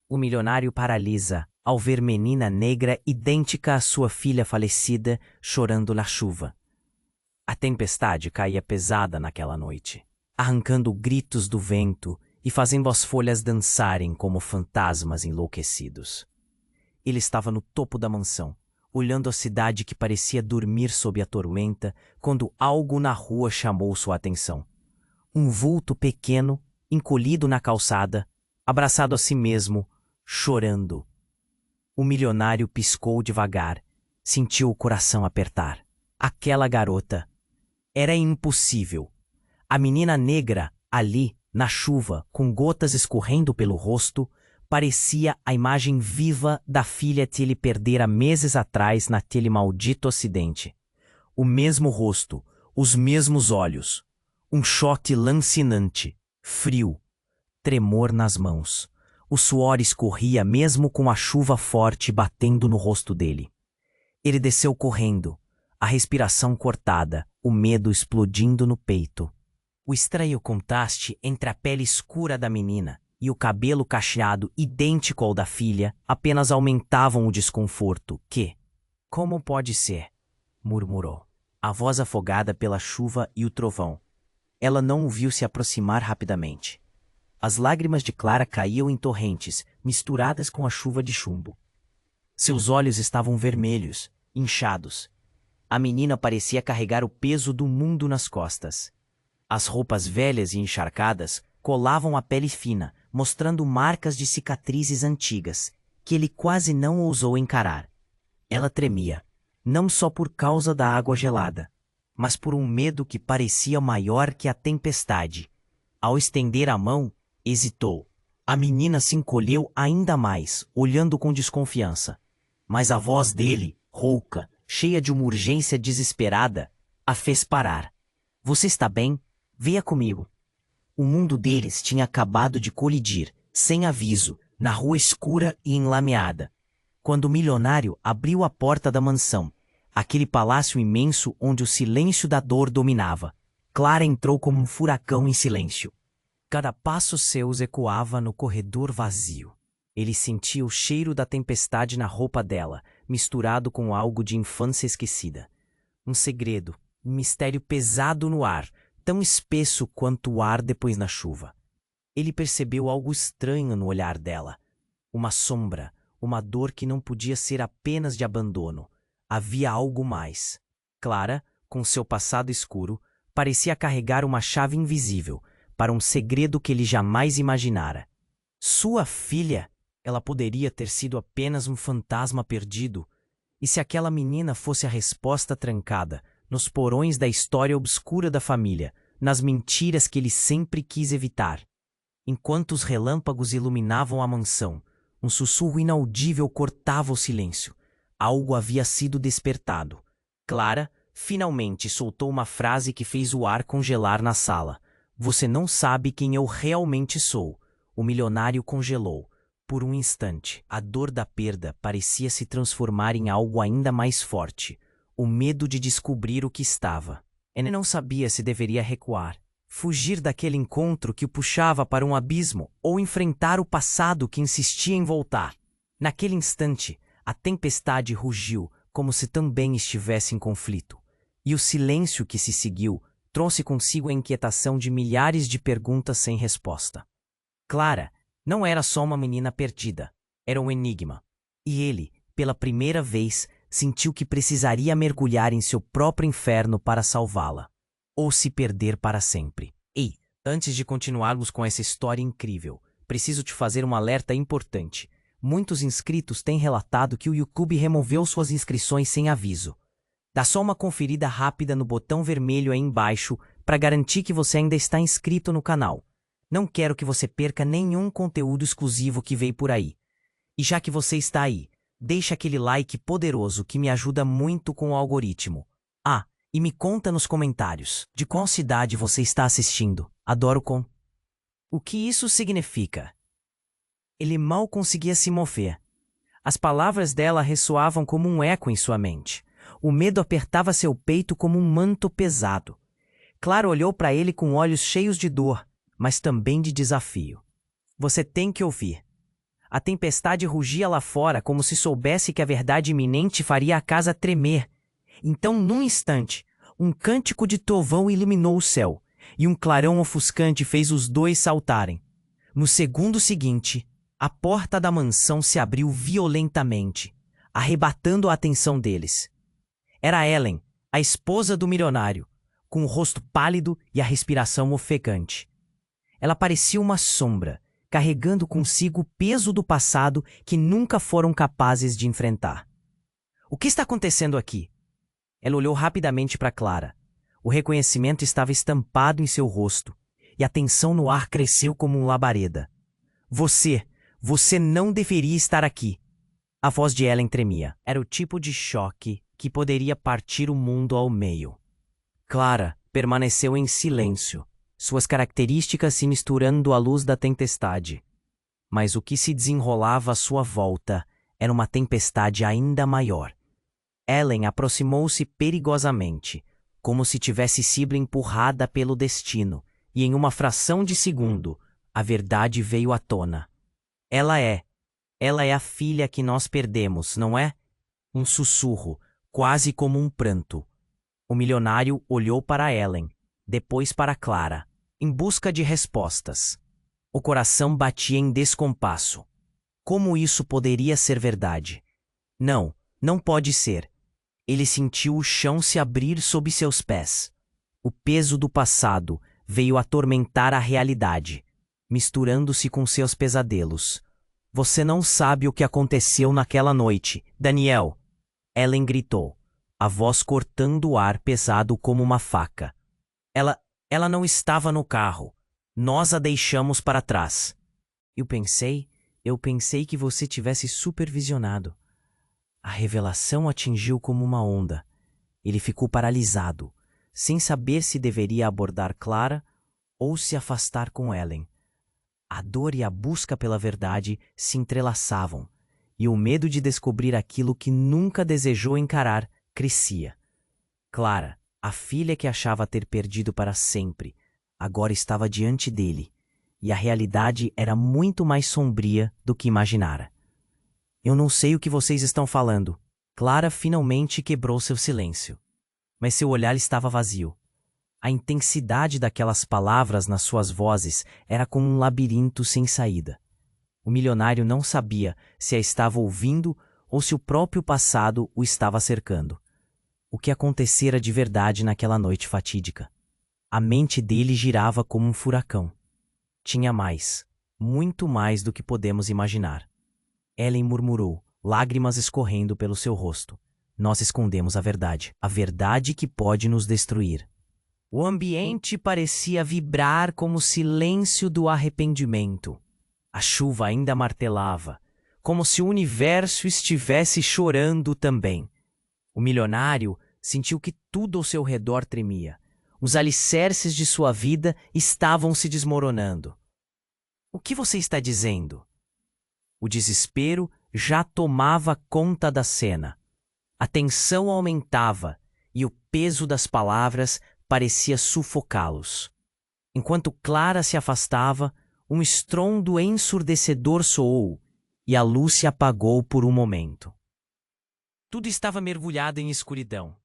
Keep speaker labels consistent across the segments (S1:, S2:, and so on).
S1: O milionário paralisa ao ver menina negra idêntica à sua filha falecida chorando na chuva. A tempestade caía pesada naquela noite, arrancando gritos do vento e fazendo as folhas dançarem como fantasmas enlouquecidos. Ele estava no topo da mansão, olhando a cidade que parecia dormir sob a tormenta, quando algo na rua chamou sua atenção. Um vulto pequeno, encolhido na calçada, abraçado a si mesmo, chorando. O milionário piscou devagar, sentiu o coração apertar. Aquela garota. Era impossível. A menina negra, ali, na chuva, com gotas escorrendo pelo rosto, parecia a imagem viva da filha que ele perdera meses atrás naquele maldito acidente. O mesmo rosto, os mesmos olhos. Um choque lancinante, frio, tremor nas mãos. O suor escorria mesmo com a chuva forte batendo no rosto dele. Ele desceu correndo, a respiração cortada, o medo explodindo no peito. O estranho contraste entre a pele escura da menina e o cabelo cacheado idêntico ao da filha apenas aumentavam o desconforto que... Como pode ser? Murmurou, a voz afogada pela chuva e o trovão. Ela não o viu se aproximar rapidamente. As lágrimas de Clara caíam em torrentes, misturadas com a chuva de chumbo. Seus olhos estavam vermelhos, inchados. A menina parecia carregar o peso do mundo nas costas. As roupas velhas e encharcadas colavam a pele fina, mostrando marcas de cicatrizes antigas, que ele quase não ousou encarar. Ela tremia, não só por causa da água gelada, mas por um medo que parecia maior que a tempestade. Ao estender a mão, hesitou. A menina se encolheu ainda mais, olhando com desconfiança. Mas a voz dele, rouca, cheia de uma urgência desesperada, a fez parar. Você está bem? Venha comigo. O mundo deles tinha acabado de colidir, sem aviso, na rua escura e enlameada. Quando o milionário abriu a porta da mansão, aquele palácio imenso onde o silêncio da dor dominava, Clara entrou como um furacão em silêncio. Cada passo seu ecoava no corredor vazio. Ele sentia o cheiro da tempestade na roupa dela, misturado com algo de infância esquecida. Um segredo, um mistério pesado no ar, tão espesso quanto o ar depois da chuva. Ele percebeu algo estranho no olhar dela. Uma sombra, uma dor que não podia ser apenas de abandono. Havia algo mais. Clara, com seu passado escuro, parecia carregar uma chave invisível para um segredo que ele jamais imaginara. Sua filha, ela poderia ter sido apenas um fantasma perdido. E se aquela menina fosse a resposta trancada nos porões da história obscura da família, nas mentiras que ele sempre quis evitar? Enquanto os relâmpagos iluminavam a mansão, um sussurro inaudível cortava o silêncio. Algo havia sido despertado. Clara finalmente soltou uma frase que fez o ar congelar na sala. Você não sabe quem eu realmente sou. O milionário congelou. Por um instante, a dor da perda parecia se transformar em algo ainda mais forte. O medo de descobrir o que estava. Ele não sabia se deveria recuar, fugir daquele encontro que o puxava para um abismo ou enfrentar o passado que insistia em voltar. Naquele instante, a tempestade rugiu como se também estivesse em conflito. E o silêncio que se seguiu trouxe consigo a inquietação de milhares de perguntas sem resposta. Clara não era só uma menina perdida, era um enigma. E ele, pela primeira vez, sentiu que precisaria mergulhar em seu próprio inferno para salvá-la. Ou se perder para sempre. Ei, antes de continuarmos com essa história incrível, preciso te fazer um alerta importante. Muitos inscritos têm relatado que o YouTube removeu suas inscrições sem aviso. Dá só uma conferida rápida no botão vermelho aí embaixo para garantir que você ainda está inscrito no canal. Não quero que você perca nenhum conteúdo exclusivo que veio por aí. E já que você está aí, deixa aquele like poderoso que me ajuda muito com o algoritmo. Ah, e me conta nos comentários de qual cidade você está assistindo. Adoro com. O que isso significa? Ele mal conseguia se mover. As palavras dela ressoavam como um eco em sua mente. O medo apertava seu peito como um manto pesado. Clara olhou para ele com olhos cheios de dor, mas também de desafio. Você tem que ouvir. A tempestade rugia lá fora como se soubesse que a verdade iminente faria a casa tremer. Então, num instante, um cântico de trovão iluminou o céu, e um clarão ofuscante fez os dois saltarem. No segundo seguinte, a porta da mansão se abriu violentamente, arrebatando a atenção deles. Era Ellen, a esposa do milionário, com o rosto pálido e a respiração ofegante. Ela parecia uma sombra, carregando consigo o peso do passado que nunca foram capazes de enfrentar. O que está acontecendo aqui? Ela olhou rapidamente para Clara. O reconhecimento estava estampado em seu rosto, e a tensão no ar cresceu como um labareda. Você não deveria estar aqui. A voz de Ellen tremia. Era o tipo de choque que poderia partir o mundo ao meio. Clara permaneceu em silêncio, suas características se misturando à luz da tempestade. Mas o que se desenrolava à sua volta era uma tempestade ainda maior. Ellen aproximou-se perigosamente, como se tivesse sido empurrada pelo destino, e em uma fração de segundo, a verdade veio à tona. Ela é a filha que nós perdemos, não é? Um sussurro, quase como um pranto. O milionário olhou para Ellen, depois para Clara, em busca de respostas. O coração batia em descompasso. Como isso poderia ser verdade? Não, não pode ser. Ele sentiu o chão se abrir sob seus pés. O peso do passado veio atormentar a realidade, misturando-se com seus pesadelos. Você não sabe o que aconteceu naquela noite, Daniel! Ellen gritou, a voz cortando o ar pesado como uma faca. Ela não estava no carro. Nós a deixamos para trás. Eu pensei que você tivesse supervisionado. A revelação atingiu como uma onda. Ele ficou paralisado, sem saber se deveria abordar Clara ou se afastar com Ellen. A dor e a busca pela verdade se entrelaçavam, e o medo de descobrir aquilo que nunca desejou encarar crescia. Clara, a filha que achava ter perdido para sempre, agora estava diante dele, e a realidade era muito mais sombria do que imaginara. Eu não sei o que vocês estão falando. Clara finalmente quebrou seu silêncio. Mas seu olhar estava vazio. A intensidade daquelas palavras nas suas vozes era como um labirinto sem saída. O milionário não sabia se a estava ouvindo ou se o próprio passado o estava cercando. O que acontecera de verdade naquela noite fatídica? A mente dele girava como um furacão. Tinha mais, muito mais do que podemos imaginar. Ellen murmurou, lágrimas escorrendo pelo seu rosto. Nós escondemos a verdade que pode nos destruir. O ambiente parecia vibrar como o silêncio do arrependimento. A chuva ainda martelava, como se o universo estivesse chorando também. O milionário sentiu que tudo ao seu redor tremia. Os alicerces de sua vida estavam se desmoronando. O que você está dizendo? O desespero já tomava conta da cena. A tensão aumentava e o peso das palavras parecia sufocá-los. Enquanto Clara se afastava, um estrondo ensurdecedor soou e a luz se apagou por um momento. Tudo estava mergulhado em escuridão.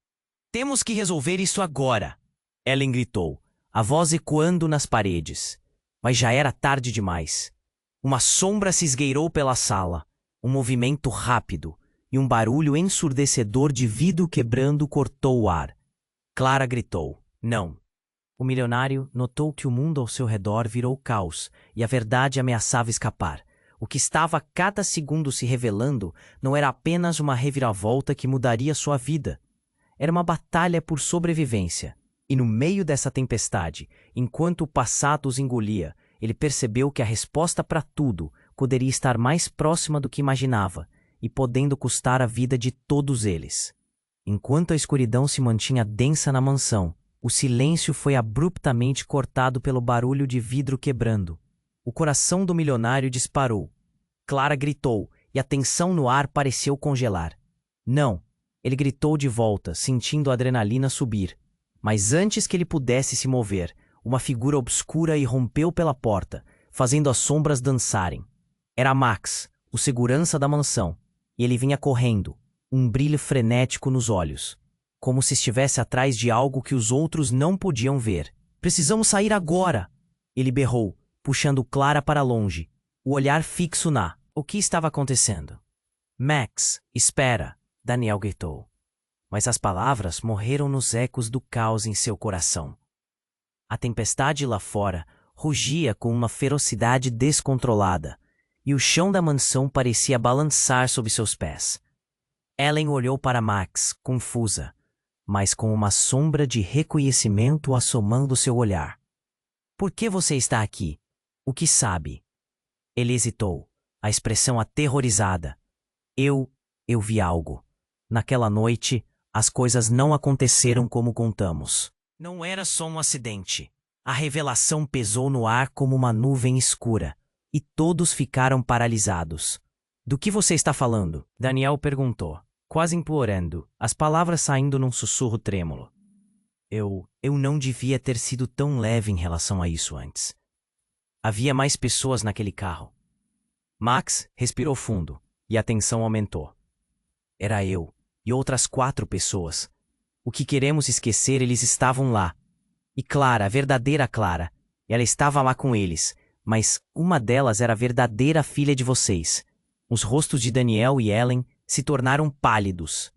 S1: Temos que resolver isso agora! Ellen gritou, a voz ecoando nas paredes. Mas já era tarde demais. Uma sombra se esgueirou pela sala, um movimento rápido, e um barulho ensurdecedor de vidro quebrando cortou o ar. Clara gritou, não. O milionário notou que o mundo ao seu redor virou caos, e a verdade ameaçava escapar. O que estava a cada segundo se revelando não era apenas uma reviravolta que mudaria sua vida. Era uma batalha por sobrevivência. E no meio dessa tempestade, enquanto o passado os engolia, ele percebeu que a resposta para tudo poderia estar mais próxima do que imaginava e podendo custar a vida de todos eles. Enquanto a escuridão se mantinha densa na mansão, o silêncio foi abruptamente cortado pelo barulho de vidro quebrando. O coração do milionário disparou. Clara gritou e a tensão no ar pareceu congelar. Não, ele gritou de volta, sentindo a adrenalina subir. Mas antes que ele pudesse se mover, uma figura obscura irrompeu pela porta, fazendo as sombras dançarem. Era Max, o segurança da mansão, e ele vinha correndo, um brilho frenético nos olhos, como se estivesse atrás de algo que os outros não podiam ver. Precisamos sair agora! Ele berrou, puxando Clara para longe, o olhar fixo na... O que estava acontecendo? Max, espera! Daniel gritou. Mas as palavras morreram nos ecos do caos em seu coração. A tempestade lá fora rugia com uma ferocidade descontrolada, e o chão da mansão parecia balançar sob seus pés. Ellen olhou para Max, confusa, mas com uma sombra de reconhecimento assomando seu olhar. Por que você está aqui? O que sabe? Ele hesitou, a expressão aterrorizada. Eu vi algo. Naquela noite, as coisas não aconteceram como contamos. Não era só um acidente. A revelação pesou no ar como uma nuvem escura, e todos ficaram paralisados. Do que você está falando? Daniel perguntou, quase implorando, as palavras saindo num sussurro trêmulo. Eu não devia ter sido tão leve em relação a isso antes. Havia mais pessoas naquele carro. Max respirou fundo, e a tensão aumentou. Era eu e outras 4 pessoas. O que queremos esquecer, eles estavam lá. E Clara, a verdadeira Clara, ela estava lá com eles, mas uma delas era a verdadeira filha de vocês. Os rostos de Daniel e Ellen se tornaram pálidos.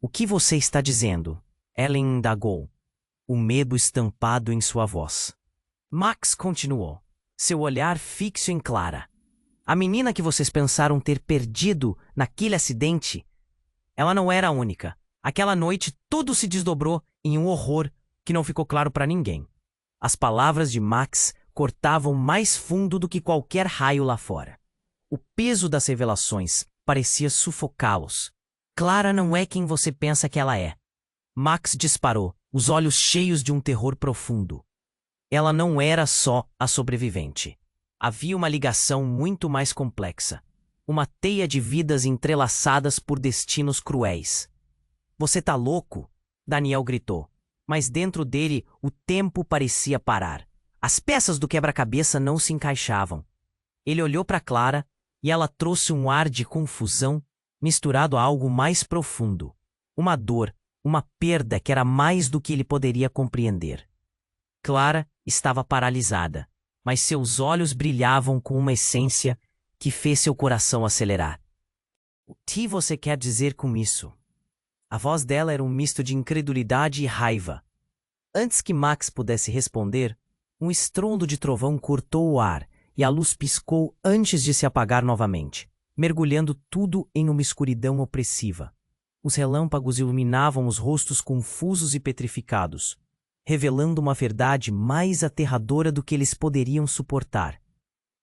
S1: O que você está dizendo? Ellen indagou, o medo estampado em sua voz. Max continuou, seu olhar fixo em Clara. A menina que vocês pensaram ter perdido naquele acidente, ela não era a única. Aquela noite tudo se desdobrou em um horror que não ficou claro para ninguém. As palavras de Max cortavam mais fundo do que qualquer raio lá fora. O peso das revelações parecia sufocá-los. Clara não é quem você pensa que ela é. Max disparou, os olhos cheios de um terror profundo. Ela não era só a sobrevivente. Havia uma ligação muito mais complexa. Uma teia de vidas entrelaçadas por destinos cruéis. Você tá louco? Daniel gritou. Mas dentro dele o tempo parecia parar. As peças do quebra-cabeça não se encaixavam. Ele olhou para Clara e ela trouxe um ar de confusão misturado a algo mais profundo. Uma dor, uma perda que era mais do que ele poderia compreender. Clara estava paralisada, mas seus olhos brilhavam com uma essência que fez seu coração acelerar. O que você quer dizer com isso? A voz dela era um misto de incredulidade e raiva. Antes que Max pudesse responder, um estrondo de trovão cortou o ar e a luz piscou antes de se apagar novamente, mergulhando tudo em uma escuridão opressiva. Os relâmpagos iluminavam os rostos confusos e petrificados, revelando uma verdade mais aterradora do que eles poderiam suportar.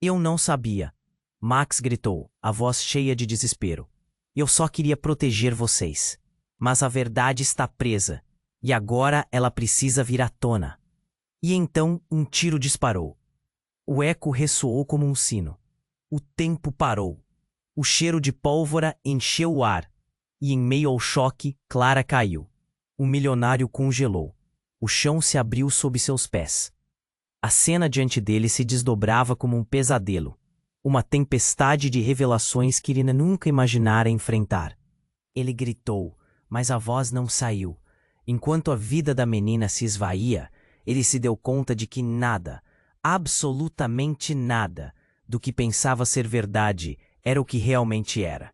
S1: Eu não sabia. Max gritou, a voz cheia de desespero. Eu só queria proteger vocês. Mas a verdade está presa, e agora ela precisa vir à tona. E então um tiro disparou. O eco ressoou como um sino. O tempo parou. O cheiro de pólvora encheu o ar, e em meio ao choque, Clara caiu. O milionário congelou. O chão se abriu sob seus pés. A cena diante dele se desdobrava como um pesadelo, uma tempestade de revelações que ele nunca imaginara enfrentar. Ele gritou, mas a voz não saiu. Enquanto a vida da menina se esvaía, ele se deu conta de que nada, absolutamente nada, do que pensava ser verdade era o que realmente era.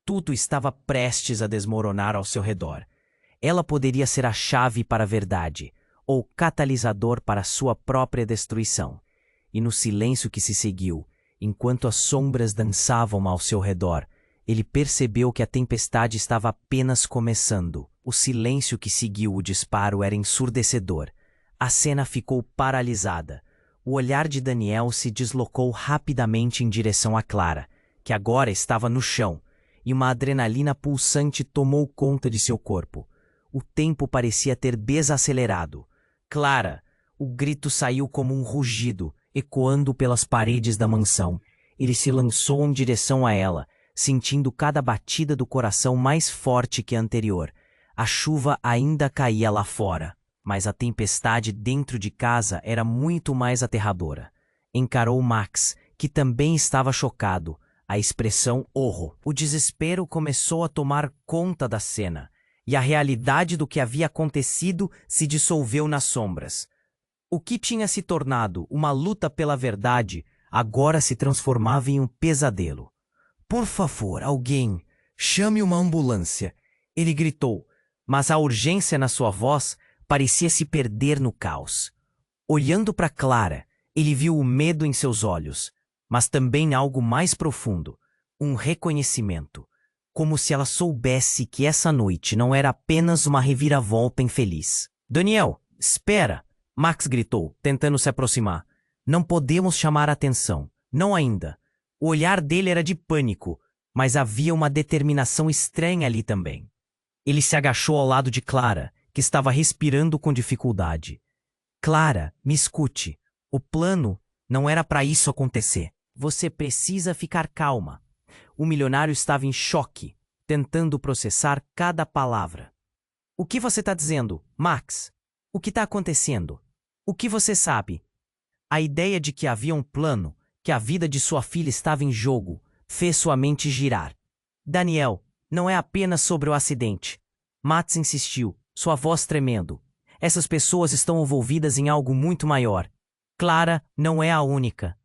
S1: Tudo estava prestes a desmoronar ao seu redor. Ela poderia ser a chave para a verdade, ou catalisador para sua própria destruição. E no silêncio que se seguiu, enquanto as sombras dançavam ao seu redor, ele percebeu que a tempestade estava apenas começando. O silêncio que seguiu o disparo era ensurdecedor. A cena ficou paralisada. O olhar de Daniel se deslocou rapidamente em direção a Clara, que agora estava no chão, e uma adrenalina pulsante tomou conta de seu corpo. O tempo parecia ter desacelerado. Clara! O grito saiu como um rugido, ecoando pelas paredes da mansão. Ele se lançou em direção a ela, sentindo cada batida do coração mais forte que a anterior. A chuva ainda caía lá fora, mas a tempestade dentro de casa era muito mais aterradora. Encarou Max, que também estava chocado, a expressão horror. O desespero começou a tomar conta da cena, e a realidade do que havia acontecido se dissolveu nas sombras. O que tinha se tornado uma luta pela verdade agora se transformava em um pesadelo. "Por favor, alguém, chame uma ambulância", ele gritou, mas a urgência na sua voz parecia se perder no caos. Olhando para Clara, ele viu o medo em seus olhos, mas também algo mais profundo, um reconhecimento, como se ela soubesse que essa noite não era apenas uma reviravolta infeliz. "Daniel, espera!" Max gritou, tentando se aproximar. "Não podemos chamar a atenção. Não ainda." O olhar dele era de pânico, mas havia uma determinação estranha ali também. Ele se agachou ao lado de Clara, que estava respirando com dificuldade. "Clara, me escute. O plano não era para isso acontecer. Você precisa ficar calma." O milionário estava em choque, tentando processar cada palavra. "O que você está dizendo, Max? O que está acontecendo? O que você sabe?" A ideia de que havia um plano, que a vida de sua filha estava em jogo, fez sua mente girar. "Daniel, não é apenas sobre o acidente." Max insistiu, sua voz tremendo. "Essas pessoas estão envolvidas em algo muito maior. Clara não é a única."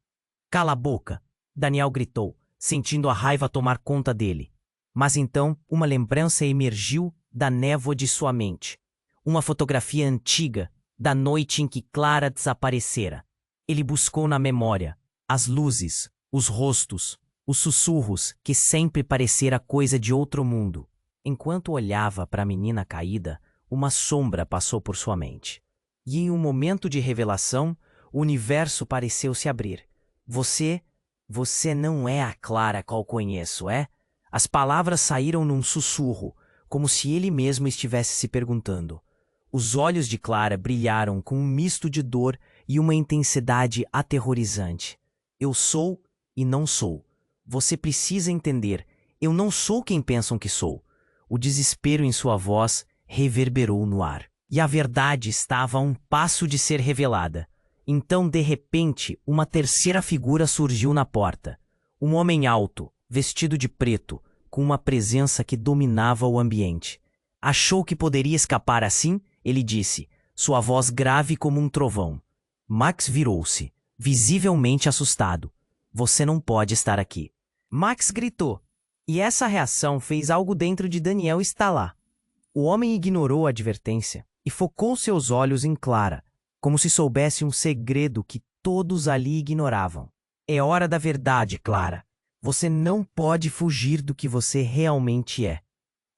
S1: "Cala a boca!" Daniel gritou, sentindo a raiva tomar conta dele. Mas então uma lembrança emergiu da névoa de sua mente. Uma fotografia antiga da noite em que Clara desaparecera. Ele buscou na memória as luzes, os rostos, os sussurros que sempre parecera coisa de outro mundo. Enquanto olhava para a menina caída, uma sombra passou por sua mente. E em um momento de revelação, o universo pareceu se abrir. Você não é a Clara qual conheço, é?" As palavras saíram num sussurro, como se ele mesmo estivesse se perguntando. Os olhos de Clara brilharam com um misto de dor e uma intensidade aterrorizante. "Eu sou e não sou. Você precisa entender. Eu não sou quem pensam que sou." O desespero em sua voz reverberou no ar. E a verdade estava a um passo de ser revelada. Então, de repente, uma terceira figura surgiu na porta. Um homem alto, vestido de preto, com uma presença que dominava o ambiente. "Achou que poderia escapar assim?" ele disse, sua voz grave como um trovão. Max virou-se, visivelmente assustado. "Você não pode estar aqui." Max gritou, e essa reação fez algo dentro de Daniel estalar. O homem ignorou a advertência e focou seus olhos em Clara, como se soubesse um segredo que todos ali ignoravam. "É hora da verdade, Clara. Você não pode fugir do que você realmente é."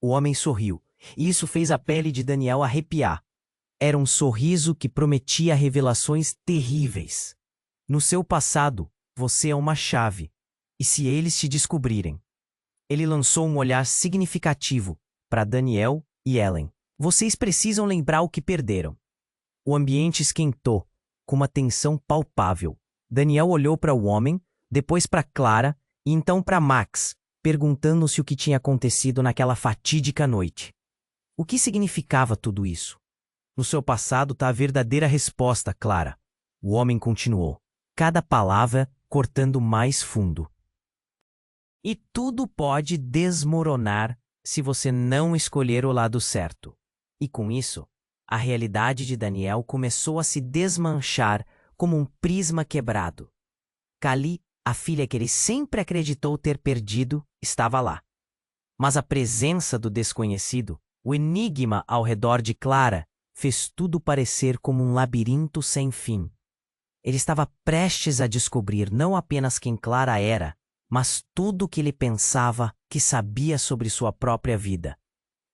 S1: O homem sorriu, e isso fez a pele de Daniel arrepiar. Era um sorriso que prometia revelações terríveis. "No seu passado, você é uma chave. E se eles te descobrirem?" Ele lançou um olhar significativo para Daniel e Ellen. "Vocês precisam lembrar o que perderam." O ambiente esquentou, com uma tensão palpável. Daniel olhou para o homem, depois para Clara e então para Max, perguntando-se o que tinha acontecido naquela fatídica noite. O que significava tudo isso? "No seu passado está a verdadeira resposta, Clara." O homem continuou, cada palavra cortando mais fundo. "E tudo pode desmoronar se você não escolher o lado certo." E com isso, a realidade de Daniel começou a se desmanchar como um prisma quebrado. Kali, a filha que ele sempre acreditou ter perdido, estava lá. Mas a presença do desconhecido, o enigma ao redor de Clara, fez tudo parecer como um labirinto sem fim. Ele estava prestes a descobrir não apenas quem Clara era, mas tudo o que ele pensava que sabia sobre sua própria vida.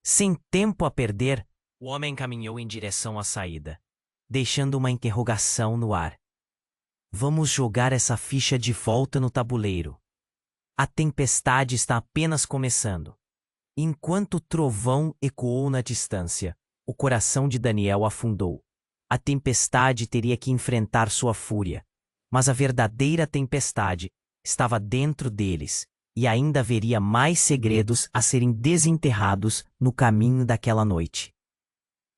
S1: Sem tempo a perder, o homem caminhou em direção à saída, deixando uma interrogação no ar. "Vamos jogar essa ficha de volta no tabuleiro. A tempestade está apenas começando." Enquanto o trovão ecoou na distância, o coração de Daniel afundou. A tempestade teria que enfrentar sua fúria, mas a verdadeira tempestade estava dentro deles, e ainda haveria mais segredos a serem desenterrados no caminho daquela noite.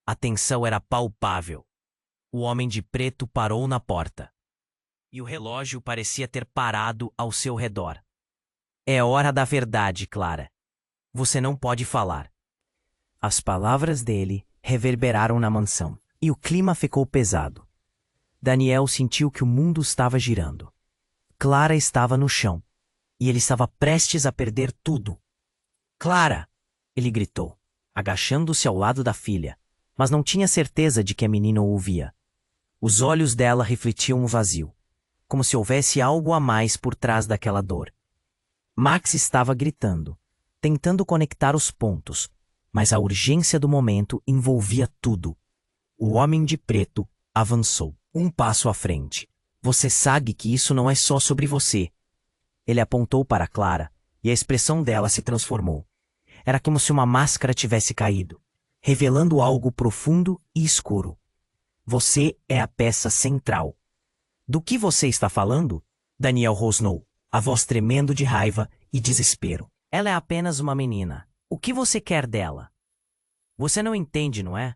S1: A tensão era palpável. O homem de preto parou na porta. E o relógio parecia ter parado ao seu redor. É hora da verdade, Clara. Você não pode falar. As palavras dele reverberaram na mansão, e o clima ficou pesado. Daniel sentiu que o mundo estava girando. Clara estava no chão, e ele estava prestes a perder tudo. Clara! Ele gritou, agachando-se ao lado da filha, mas não tinha certeza de que a menina o ouvia. Os olhos dela refletiam o vazio, como se houvesse algo a mais por trás daquela dor. Max estava gritando, tentando conectar os pontos, mas a urgência do momento envolvia tudo. O homem de preto avançou, um passo à frente. Você sabe que isso não é só sobre você. Ele apontou para Clara, e a expressão dela se transformou. Era como se uma máscara tivesse caído, revelando algo profundo e escuro. Você é a peça central. Do que você está falando? Daniel rosnou, a voz tremendo de raiva e desespero. Ela é apenas uma menina. O que você quer dela? Você não entende, não é?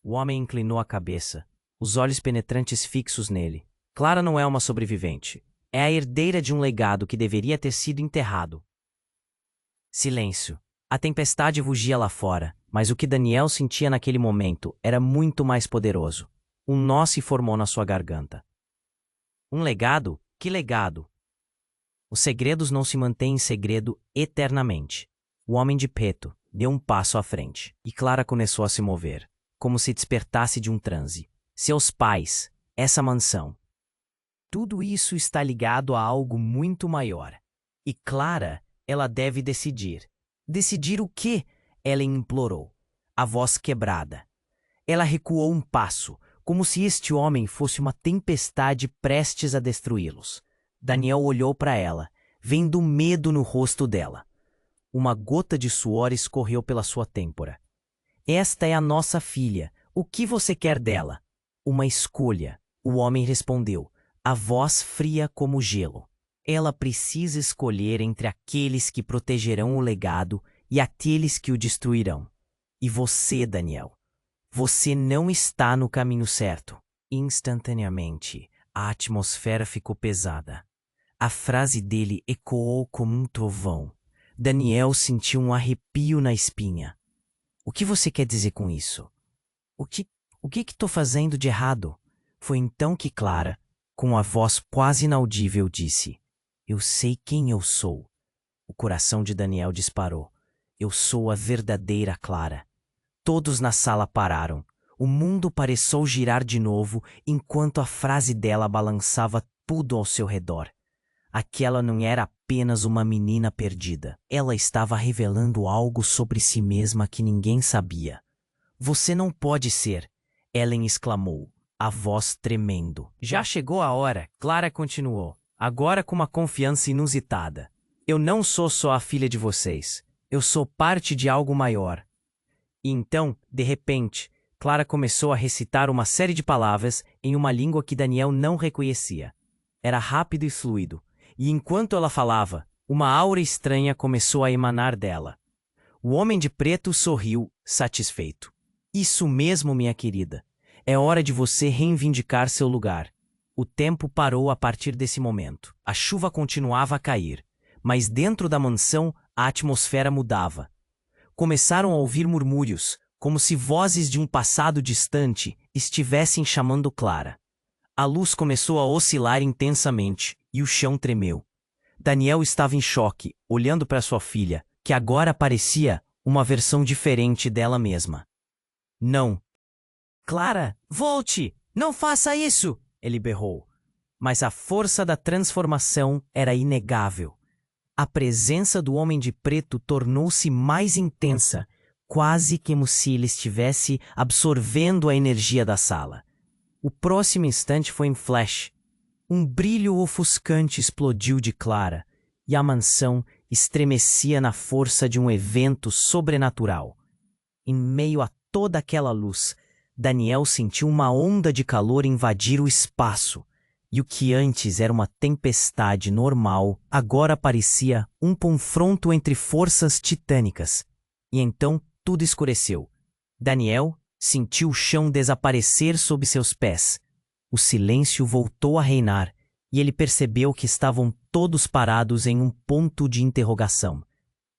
S1: O homem inclinou a cabeça, os olhos penetrantes fixos nele. Clara não é uma sobrevivente. É a herdeira de um legado que deveria ter sido enterrado. Silêncio. A tempestade rugia lá fora, mas o que Daniel sentia naquele momento era muito mais poderoso. Um nó se formou na sua garganta. Um legado? Que legado? Os segredos não se mantêm em segredo eternamente. O homem de preto deu um passo à frente, e Clara começou a se mover, como se despertasse de um transe. Seus pais, essa mansão. Tudo isso está ligado a algo muito maior. E Clara, ela deve decidir. Decidir o quê? Ela implorou, a voz quebrada. Ela recuou um passo, como se este homem fosse uma tempestade prestes a destruí-los. Daniel olhou para ela, vendo medo no rosto dela. Uma gota de suor escorreu pela sua têmpora. Esta é a nossa filha. O que você quer dela? Uma escolha. O homem respondeu, a voz fria como gelo. Ela precisa escolher entre aqueles que protegerão o legado e aqueles que o destruirão. E você, Daniel, você não está no caminho certo. Instantaneamente, a atmosfera ficou pesada. A frase dele ecoou como um trovão. Daniel sentiu um arrepio na espinha. O que você quer dizer com isso? O que estou fazendo de errado? Foi então que Clara, com a voz quase inaudível, disse, eu sei quem eu sou. O coração de Daniel disparou. Eu sou a verdadeira Clara. Todos na sala pararam. O mundo pareceu girar de novo enquanto a frase dela balançava tudo ao seu redor. Aquela não era apenas uma menina perdida. Ela estava revelando algo sobre si mesma que ninguém sabia. Você não pode ser, Ellen exclamou, a voz tremendo. Já chegou a hora, Clara continuou, agora com uma confiança inusitada. Eu não sou só a filha de vocês. Eu sou parte de algo maior. E então, de repente, Clara começou a recitar uma série de palavras em uma língua que Daniel não reconhecia. Era rápido e fluido, e enquanto ela falava, uma aura estranha começou a emanar dela. O homem de preto sorriu, satisfeito. Isso mesmo, minha querida. É hora de você reivindicar seu lugar. O tempo parou a partir desse momento. A chuva continuava a cair, mas dentro da mansão a atmosfera mudava. Começaram a ouvir murmúrios, como se vozes de um passado distante estivessem chamando Clara. A luz começou a oscilar intensamente e o chão tremeu. Daniel estava em choque, olhando para sua filha, que agora parecia uma versão diferente dela mesma. Não. Clara, volte! Não faça isso! Ele berrou. Mas a força da transformação era inegável. A presença do homem de preto tornou-se mais intensa, quase como se ele estivesse absorvendo a energia da sala. O próximo instante foi um flash. Um brilho ofuscante explodiu de Clara, e a mansão estremecia na força de um evento sobrenatural. Em meio a toda aquela luz, Daniel sentiu uma onda de calor invadir o espaço, e o que antes era uma tempestade normal, agora parecia um confronto entre forças titânicas. E então tudo escureceu. Daniel sentiu o chão desaparecer sob seus pés. O silêncio voltou a reinar, e ele percebeu que estavam todos parados em um ponto de interrogação.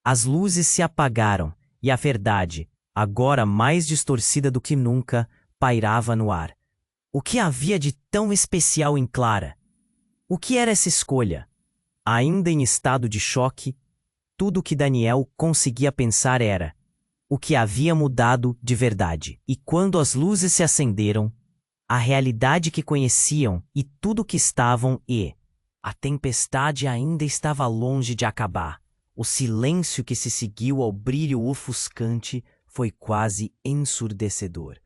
S1: As luzes se apagaram e a verdade, agora mais distorcida do que nunca, pairava no ar. O que havia de tão especial em Clara? O que era essa escolha? Ainda em estado de choque, tudo o que Daniel conseguia pensar era o que havia mudado de verdade. E quando as luzes se acenderam, a realidade que conheciam e tudo que estavam a tempestade ainda estava longe de acabar. O silêncio que se seguiu ao brilho ofuscante foi quase ensurdecedor.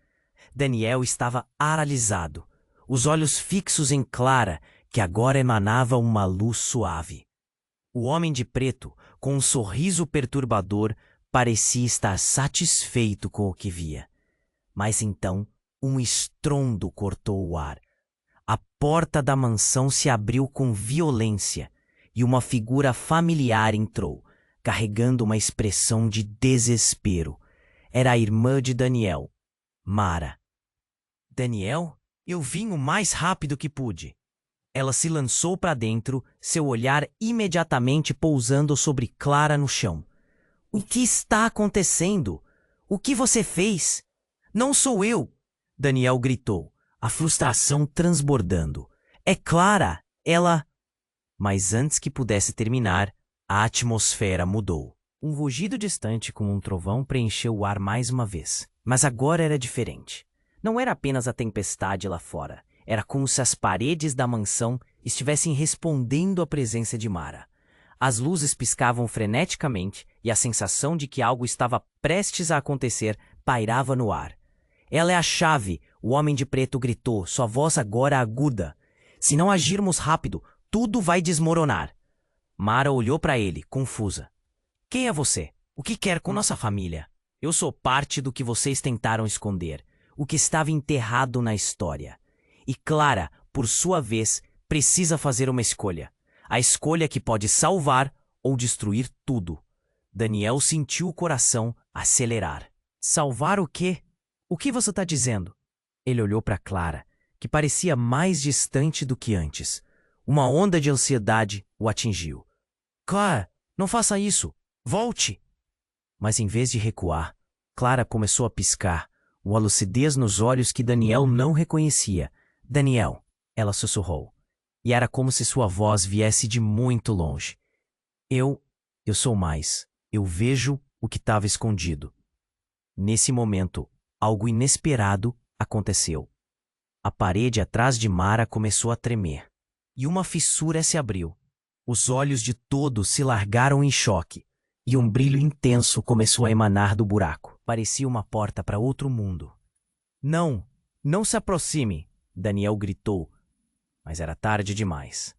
S1: Daniel estava paralisado, os olhos fixos em Clara, que agora emanava uma luz suave. O homem de preto, com um sorriso perturbador, parecia estar satisfeito com o que via. Mas então, um estrondo cortou o ar. A porta da mansão se abriu com violência e uma figura familiar entrou, carregando uma expressão de desespero. Era a irmã de Daniel, Mara. Daniel, eu vim o mais rápido que pude. Ela se lançou para dentro, seu olhar imediatamente pousando sobre Clara no chão. O que está acontecendo? O que você fez? Não sou eu! Daniel gritou, a frustração transbordando. É Clara! Ela... Mas antes que pudesse terminar, a atmosfera mudou. Um rugido distante como um trovão preencheu o ar mais uma vez. Mas agora era diferente. Não era apenas a tempestade lá fora. Era como se as paredes da mansão estivessem respondendo à presença de Mara. As luzes piscavam freneticamente e a sensação de que algo estava prestes a acontecer pairava no ar. Ela é a chave, o homem de preto gritou, sua voz agora aguda. Se não agirmos rápido, tudo vai desmoronar. Mara olhou para ele, confusa. Quem é você? O que quer com nossa família? Eu sou parte do que vocês tentaram esconder, o que estava enterrado na história. E Clara, por sua vez, precisa fazer uma escolha. A escolha que pode salvar ou destruir tudo. Daniel sentiu o coração acelerar. Salvar o quê? O que você está dizendo? Ele olhou para Clara, que parecia mais distante do que antes. Uma onda de ansiedade o atingiu. Clara, não faça isso! Volte! Mas em vez de recuar, Clara começou a piscar, uma lucidez nos olhos que Daniel não reconhecia. Daniel, ela sussurrou. E era como se sua voz viesse de muito longe. Eu sou mais. Eu vejo o que estava escondido. Nesse momento, algo inesperado aconteceu. A parede atrás de Mara começou a tremer. E uma fissura se abriu. Os olhos de todos se largaram em choque. E um brilho intenso começou a emanar do buraco. Parecia uma porta para outro mundo. Não, não se aproxime! Daniel gritou. Mas era tarde demais.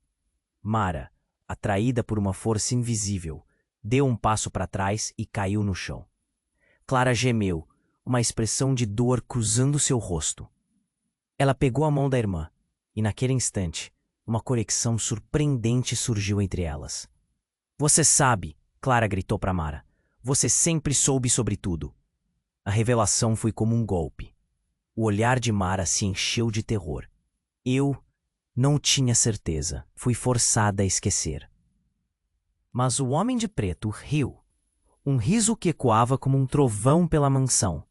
S1: Mara, atraída por uma força invisível, deu um passo para trás e caiu no chão. Clara gemeu, uma expressão de dor cruzando seu rosto. Ela pegou a mão da irmã, e naquele instante, uma conexão surpreendente surgiu entre elas. Você sabe, Clara gritou para Mara. Você sempre soube sobre tudo. A revelação foi como um golpe. O olhar de Mara se encheu de terror. Eu não tinha certeza. Fui forçada a esquecer. Mas o homem de preto riu. Um riso que ecoava como um trovão pela mansão.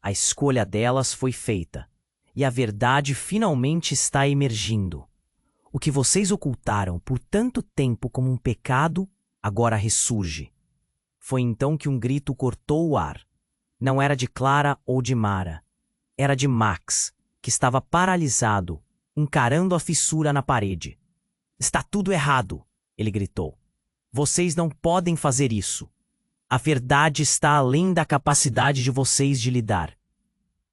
S1: A escolha delas foi feita. E a verdade finalmente está emergindo. O que vocês ocultaram por tanto tempo como um pecado, agora ressurge. Foi então que um grito cortou o ar. Não era de Clara ou de Mara. Era de Max, que estava paralisado, encarando a fissura na parede. Está tudo errado, ele gritou. Vocês não podem fazer isso. A verdade está além da capacidade de vocês de lidar.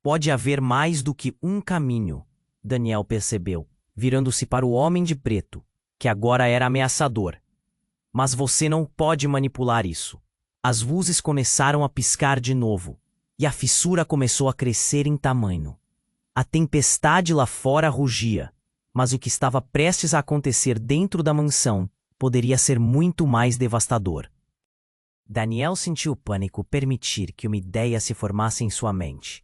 S1: Pode haver mais do que um caminho, Daniel percebeu, virando-se para o homem de preto, que agora era ameaçador. Mas você não pode manipular isso. As luzes começaram a piscar de novo, e a fissura começou a crescer em tamanho. A tempestade lá fora rugia, mas o que estava prestes a acontecer dentro da mansão poderia ser muito mais devastador. Daniel sentiu o pânico permitir que uma ideia se formasse em sua mente.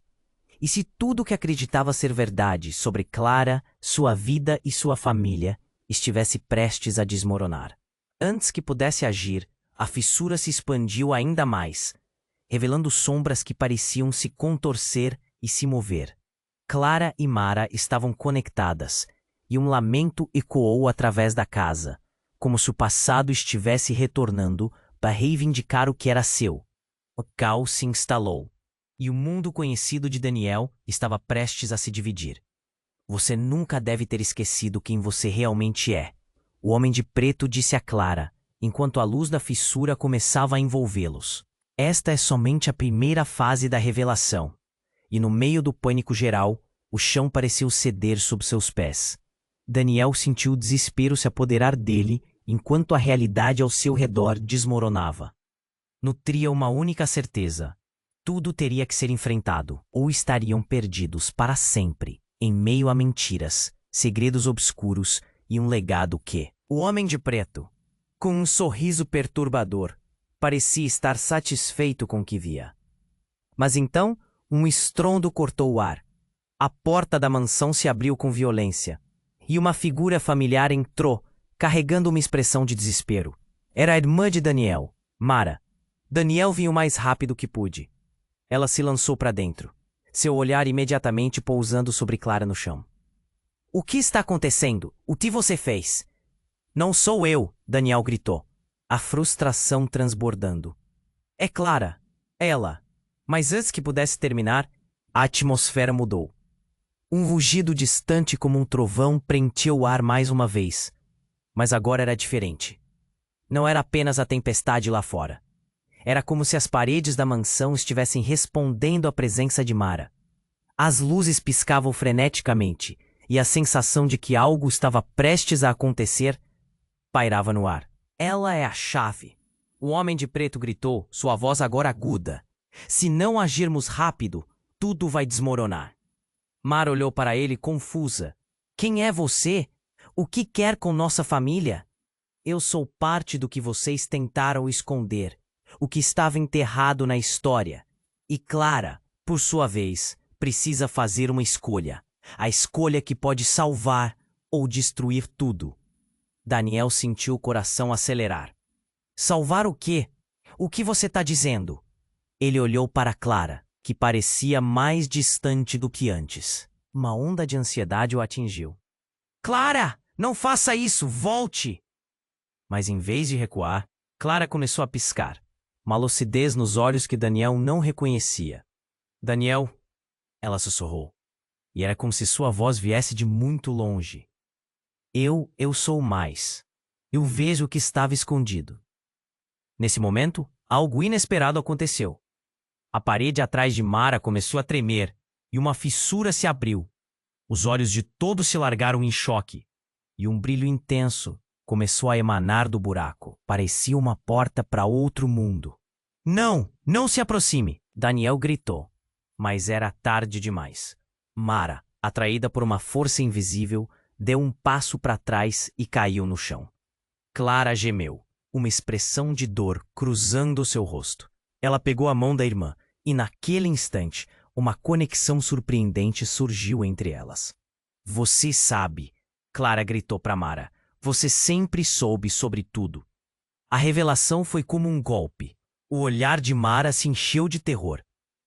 S1: E se tudo o que acreditava ser verdade sobre Clara, sua vida e sua família estivesse prestes a desmoronar. Antes que pudesse agir, a fissura se expandiu ainda mais, revelando sombras que pareciam se contorcer e se mover. Clara e Mara estavam conectadas, e um lamento ecoou através da casa, como se o passado estivesse retornando para reivindicar o que era seu. O caos se instalou, e o mundo conhecido de Daniel estava prestes a se dividir. Você nunca deve ter esquecido quem você realmente é, o Homem de Preto disse a Clara, enquanto a luz da fissura começava a envolvê-los. Esta é somente a primeira fase da revelação, e no meio do pânico geral, o chão pareceu ceder sob seus pés. Daniel sentiu o desespero se apoderar dele enquanto a realidade ao seu redor desmoronava. Nutria uma única certeza: tudo teria que ser enfrentado, ou estariam perdidos para sempre, em meio a mentiras, segredos obscuros e um legado que... O Homem de Preto, com um sorriso perturbador, parecia estar satisfeito com o que via. Mas então, um estrondo cortou o ar. A porta da mansão se abriu com violência, e uma figura familiar entrou, carregando uma expressão de desespero. Era a irmã de Daniel, Mara. Daniel vinha o mais rápido que pôde. Ela se lançou para dentro, seu olhar imediatamente pousando sobre Clara no chão. O que está acontecendo? O que você fez? Não sou eu, Daniel gritou, a frustração transbordando. É Clara, ela. Mas antes que pudesse terminar, a atmosfera mudou. Um rugido distante como um trovão preencheu o ar mais uma vez. Mas agora era diferente. Não era apenas a tempestade lá fora. Era como se as paredes da mansão estivessem respondendo à presença de Mara. As luzes piscavam freneticamente, e a sensação de que algo estava prestes a acontecer pairava no ar. Ela é a chave. O Homem de Preto gritou, sua voz agora aguda. Se não agirmos rápido, tudo vai desmoronar. Mara olhou para ele confusa. Quem é você? O que quer com nossa família? Eu sou parte do que vocês tentaram esconder, o que estava enterrado na história. E Clara, por sua vez, precisa fazer uma escolha. A escolha que pode salvar ou destruir tudo. Daniel sentiu o coração acelerar. Salvar o quê? O que você está dizendo? Ele olhou para Clara, que parecia mais distante do que antes. Uma onda de ansiedade o atingiu. Clara, não faça isso, volte! Mas em vez de recuar, Clara começou a piscar, uma lucidez nos olhos que Daniel não reconhecia. Daniel, ela sussurrou, e era como se sua voz viesse de muito longe. Eu sou mais. Eu vejo o que estava escondido. Nesse momento, algo inesperado aconteceu. A parede atrás de Mara começou a tremer e uma fissura se abriu. Os olhos de todos se largaram em choque e um brilho intenso começou a emanar do buraco. Parecia uma porta para outro mundo. Não, não se aproxime! Daniel gritou, mas era tarde demais. Mara, atraída por uma força invisível, deu um passo para trás e caiu no chão. Clara gemeu, uma expressão de dor cruzando seu rosto. Ela pegou a mão da irmã e, naquele instante, uma conexão surpreendente surgiu entre elas. Você sabe, Clara gritou para Mara. Você sempre soube sobre tudo. A revelação foi como um golpe. O olhar de Mara se encheu de terror.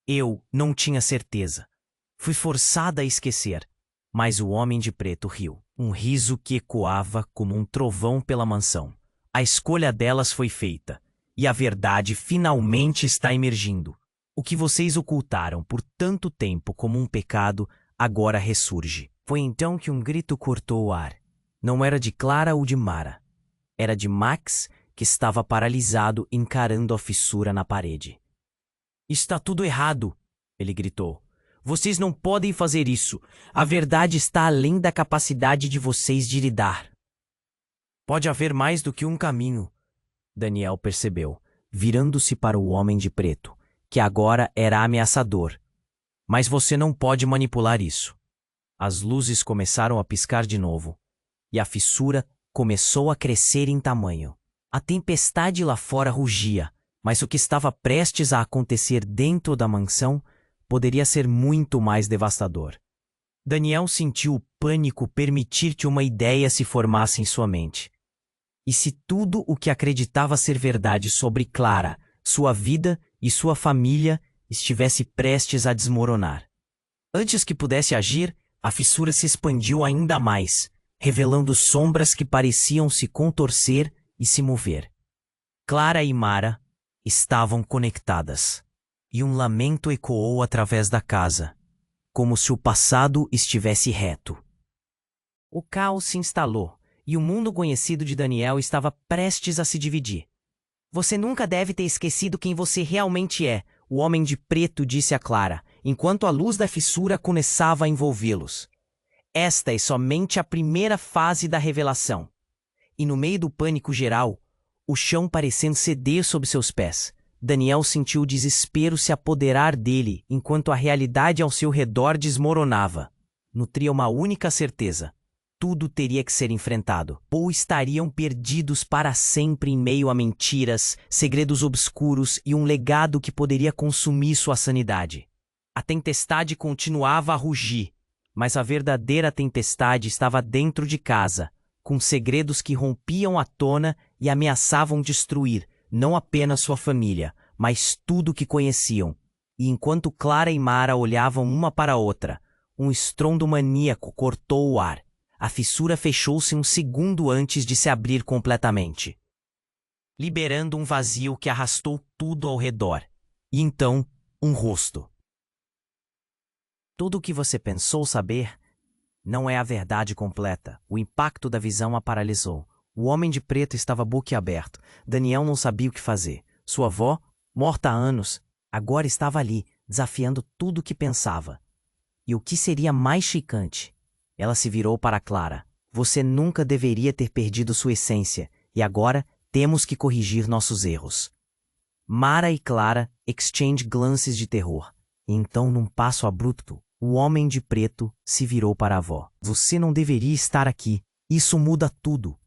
S1: Eu não tinha certeza. Fui forçada a esquecer. Mas o Homem de Preto riu. Um riso que ecoava como um trovão pela mansão. A escolha delas foi feita. E a verdade finalmente está emergindo. O que vocês ocultaram por tanto tempo como um pecado, agora ressurge. Foi então que um grito cortou o ar. Não era de Clara ou de Mara. Era de Max, que estava paralisado encarando a fissura na parede. Está tudo errado, ele gritou. Vocês não podem fazer isso. A verdade está além da capacidade de vocês de lidar. Pode haver mais do que um caminho, Daniel percebeu, virando-se para o Homem de Preto, que agora era ameaçador. Mas você não pode manipular isso. As luzes começaram a piscar de novo, e a fissura começou a crescer em tamanho. A tempestade lá fora rugia, mas o que estava prestes a acontecer dentro da mansão poderia ser muito mais devastador. Daniel sentiu o pânico permitir que uma ideia se formasse em sua mente. E se tudo o que acreditava ser verdade sobre Clara, sua vida e sua família estivesse prestes a desmoronar? Antes que pudesse agir, a fissura se expandiu ainda mais, revelando sombras que pareciam se contorcer e se mover. Clara e Mara estavam conectadas, e um lamento ecoou através da casa, como se o passado estivesse reto. O caos se instalou, e o mundo conhecido de Daniel estava prestes a se dividir. Você nunca deve ter esquecido quem você realmente é, o homem de preto disse a Clara, enquanto a luz da fissura começava a envolvê-los. Esta é somente a primeira fase da revelação. E no meio do pânico geral, o chão parecendo ceder sob seus pés, Daniel sentiu o desespero se apoderar dele enquanto a realidade ao seu redor desmoronava. Nutria uma única certeza. Tudo teria que ser enfrentado, ou estariam perdidos para sempre em meio a mentiras, segredos obscuros e um legado que poderia consumir sua sanidade. A tempestade continuava a rugir, mas a verdadeira tempestade estava dentro de casa, com segredos que rompiam à tona e ameaçavam destruir não apenas sua família, mas tudo que conheciam. E enquanto Clara e Mara olhavam uma para a outra, um estrondo maníaco cortou o ar. A fissura fechou-se um segundo antes de se abrir completamente, liberando um vazio que arrastou tudo ao redor. E então, um rosto. Tudo o que você pensou saber não é a verdade completa. O impacto da visão a paralisou. O homem de preto estava boquiaberto. Daniel não sabia o que fazer. Sua avó, morta há anos, agora estava ali, desafiando tudo o que pensava. E o que seria mais chocante? Ela se virou para Clara. Você nunca deveria ter perdido sua essência, e agora temos que corrigir nossos erros. Mara e Clara exchanged glances de terror. E então, num passo abrupto, o homem de preto se virou para a avó. Você não deveria estar aqui. Isso muda tudo.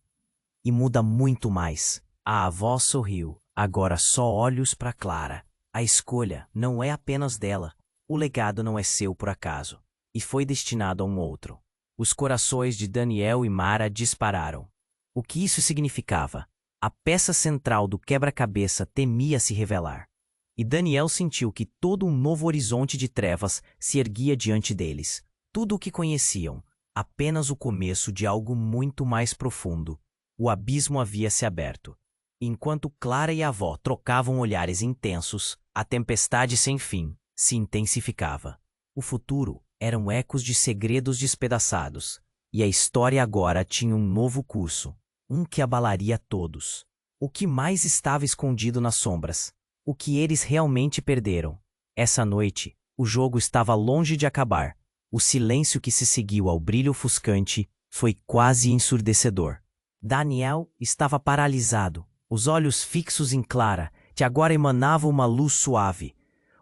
S1: E muda muito mais. A avó sorriu. Agora só olhos para Clara. A escolha não é apenas dela. O legado não é seu por acaso. E foi destinado a um outro. Os corações de Daniel e Mara dispararam. O que isso significava? A peça central do quebra-cabeça temia se revelar. E Daniel sentiu que todo um novo horizonte de trevas se erguia diante deles. Tudo o que conheciam, apenas o começo de algo muito mais profundo. O abismo havia se aberto. Enquanto Clara e a avó trocavam olhares intensos, a tempestade sem fim se intensificava. O futuro eram ecos de segredos despedaçados, e a história agora tinha um novo curso, um que abalaria todos. O que mais estava escondido nas sombras? O que eles realmente perderam? Essa noite, o jogo estava longe de acabar. O silêncio que se seguiu ao brilho ofuscante foi quase ensurdecedor. Daniel estava paralisado, os olhos fixos em Clara, que agora emanava uma luz suave.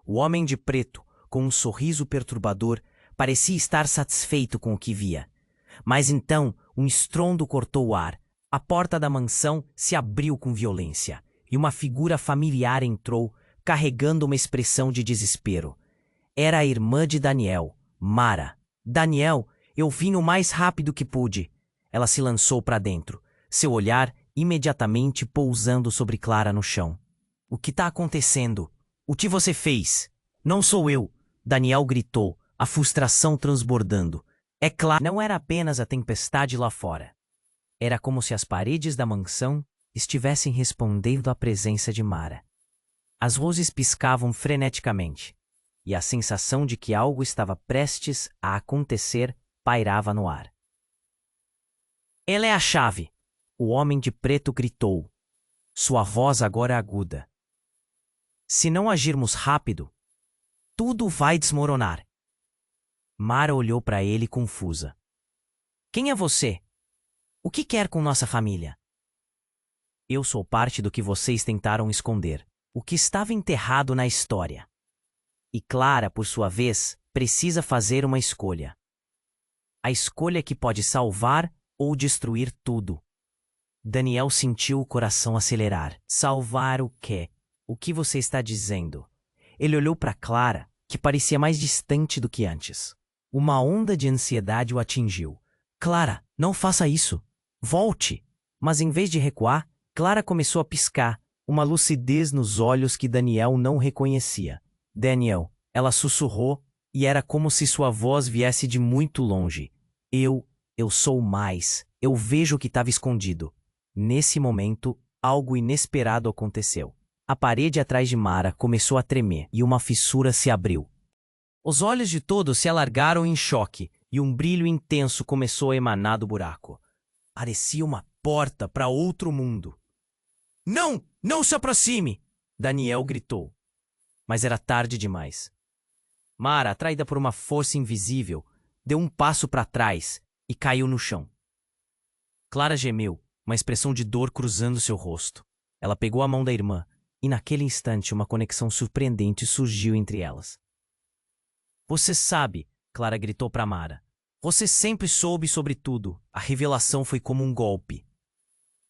S1: O homem de preto, com um sorriso perturbador, parecia estar satisfeito com o que via. Mas então, um estrondo cortou o ar. A porta da mansão se abriu com violência, e uma figura familiar entrou, carregando uma expressão de desespero. Era a irmã de Daniel, Mara. Daniel, eu vim o mais rápido que pude. Ela se lançou para dentro, seu olhar imediatamente pousando sobre Clara no chão. O que está acontecendo? O que você fez? Não sou eu, Daniel gritou, a frustração transbordando. É claro, não era apenas a tempestade lá fora. Era como se as paredes da mansão estivessem respondendo à presença de Mara. As luzes piscavam freneticamente, e a sensação de que algo estava prestes a acontecer pairava no ar. Ela é a chave! O homem de preto gritou. Sua voz agora é aguda. Se não agirmos rápido, tudo vai desmoronar. Mara olhou para ele confusa. Quem é você? O que quer com nossa família? Eu sou parte do que vocês tentaram esconder, o que estava enterrado na história. E Clara, por sua vez, precisa fazer uma escolha. A escolha que pode salvar ou destruir tudo. Daniel sentiu o coração acelerar. Salvar o quê? O que você está dizendo? Ele olhou para Clara, que parecia mais distante do que antes. Uma onda de ansiedade o atingiu. Clara, não faça isso. Volte. Mas em vez de recuar, Clara começou a piscar, uma lucidez nos olhos que Daniel não reconhecia. Daniel, ela sussurrou, e era como se sua voz viesse de muito longe. Eu sou mais. Eu vejo o que estava escondido. Nesse momento, algo inesperado aconteceu. A parede atrás de Mara começou a tremer e uma fissura se abriu. Os olhos de todos se alargaram em choque e um brilho intenso começou a emanar do buraco. Parecia uma porta para outro mundo. Não! Não se aproxime! Daniel gritou. Mas era tarde demais. Mara, atraída por uma força invisível, deu um passo para trás e caiu no chão. Clara gemeu, uma expressão de dor cruzando seu rosto. Ela pegou a mão da irmã e naquele instante uma conexão surpreendente surgiu entre elas. Você sabe, Clara gritou para Mara. Você sempre soube sobre tudo. A revelação foi como um golpe.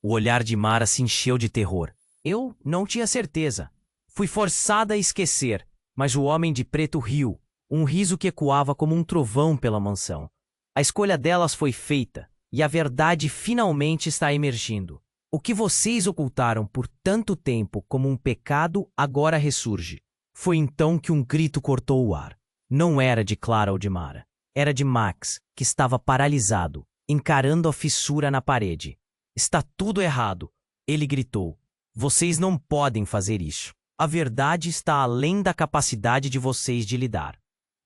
S1: O olhar de Mara se encheu de terror. Eu não tinha certeza. Fui forçada a esquecer, mas o homem de preto riu, um riso que ecoava como um trovão pela mansão. A escolha delas foi feita, e a verdade finalmente está emergindo. O que vocês ocultaram por tanto tempo como um pecado agora ressurge. Foi então que um grito cortou o ar. Não era de Clara ou de Mara. Era de Max, que estava paralisado, encarando a fissura na parede. Está tudo errado, ele gritou. Vocês não podem fazer isso. A verdade está além da capacidade de vocês de lidar.